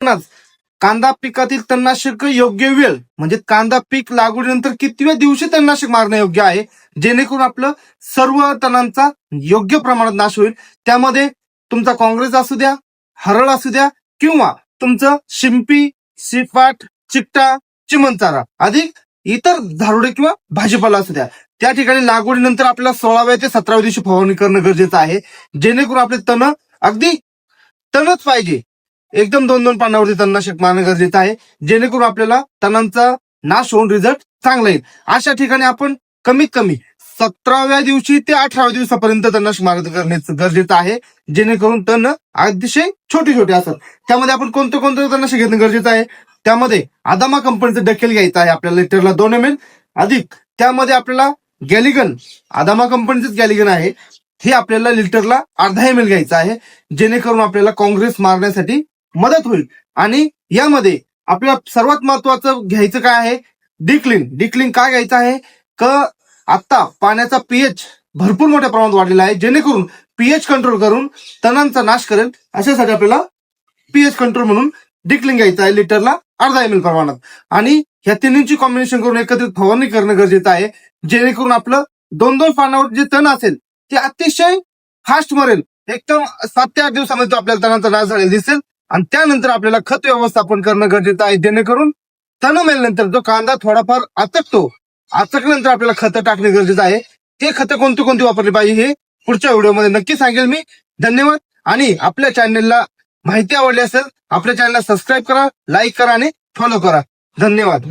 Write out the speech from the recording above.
कांदा पिकातील तणनाशक योग्य वेळ म्हणजे कांदा पीक लागवडीनंतर कितव्या दिवशी तणनाशक मारणे योग्य आहे, जेणेकरून आपलं सर्व तणांचा योग्य प्रमाणात नाश होईल. त्यामध्ये तुमचा काँग्रेस असू द्या, हरळ असू द्या किंवा तुमचं शिंपी, शिपाट, चिकटा, चिमणचारा अधिक इतर झाडुडे किंवा भाजीपाला असू द्या, त्या ठिकाणी लागवडीनंतर आपल्याला 16व्या ते 17व्या दिवशी फवारणी करणं गरजेचं आहे, जेणेकरून आपले तण अगदी तणच पाहिजे एकदम 2-2 पानावरती तणनाशक मारणं गरजेचं आहे, जेणेकरून आपल्याला तणांचा नाश होऊन रिझल्ट चांगला येईल. अशा ठिकाणी आपण कमीत कमी 17व्या दिवशी ते 18व्या दिवसापर्यंत तणनाशक मारणं गरजेचं आहे, जेणेकरून तण अतिशय छोटे छोटे असतात. त्यामध्ये आपण कोणतं तणनाशक घेणं गरजेचं आहे, त्यामध्ये आदामा कंपनीचं डकेल घ्यायचं आहे आपल्याला लिटरला 2 ml अधिक त्यामध्ये आपल्याला गॅलिगन, आदामा कंपनीचंच गॅलिगन आहे, हे आपल्याला लिटरला अर्धा ml घ्यायचं आहे, जेणेकरून आपल्याला काँग्रेस मारण्यासाठी मदत होईल. आणि यामध्ये आपल्याला सर्वात महत्वाचं घ्यायचं काय आहे, डिक्लिन काय घ्यायचं आहे आता पाण्याचा पीएच भरपूर मोठ्या प्रमाणात वाढलेला आहे, जेणेकरून पीएच कंट्रोल करून तणांचा नाश करेल. अशासाठी आपल्याला पीएच कंट्रोल म्हणून डिक्लिन घ्यायचं आहे लिटरला अर्धा ml प्रमाणात. आणि ह्या तिन्हींची कॉम्बिनेशन करून एकत्रित फवारणी करणं गरजेचं आहे, जेणेकरून आपलं 2-2 पानावर जे तण असेल ते अतिशय फास्ट मरेल. एकदम 7 ते 8 दिवसामध्ये आपल्याला तणांचा नाश झालेला दिसेल. आणि त्यानंतर आपल्याला खत व्यवस्थापन करणं गरजेचं आहे, जेणेकरून तण मेल्यानंतर जो कांदा थोडाफार आचकल्यानंतर आपल्याला खतं टाकणे गरजेचं आहे. ते खतं कोणती वापरली पाहिजे हे पुढच्या व्हिडिओमध्ये नक्की सांगेल मी. धन्यवाद. आणि आपल्या चॅनलला माहिती आवडली असेल आपल्या चॅनलला सबस्क्राईब करा, लाईक करा आणि फॉलो करा. धन्यवाद.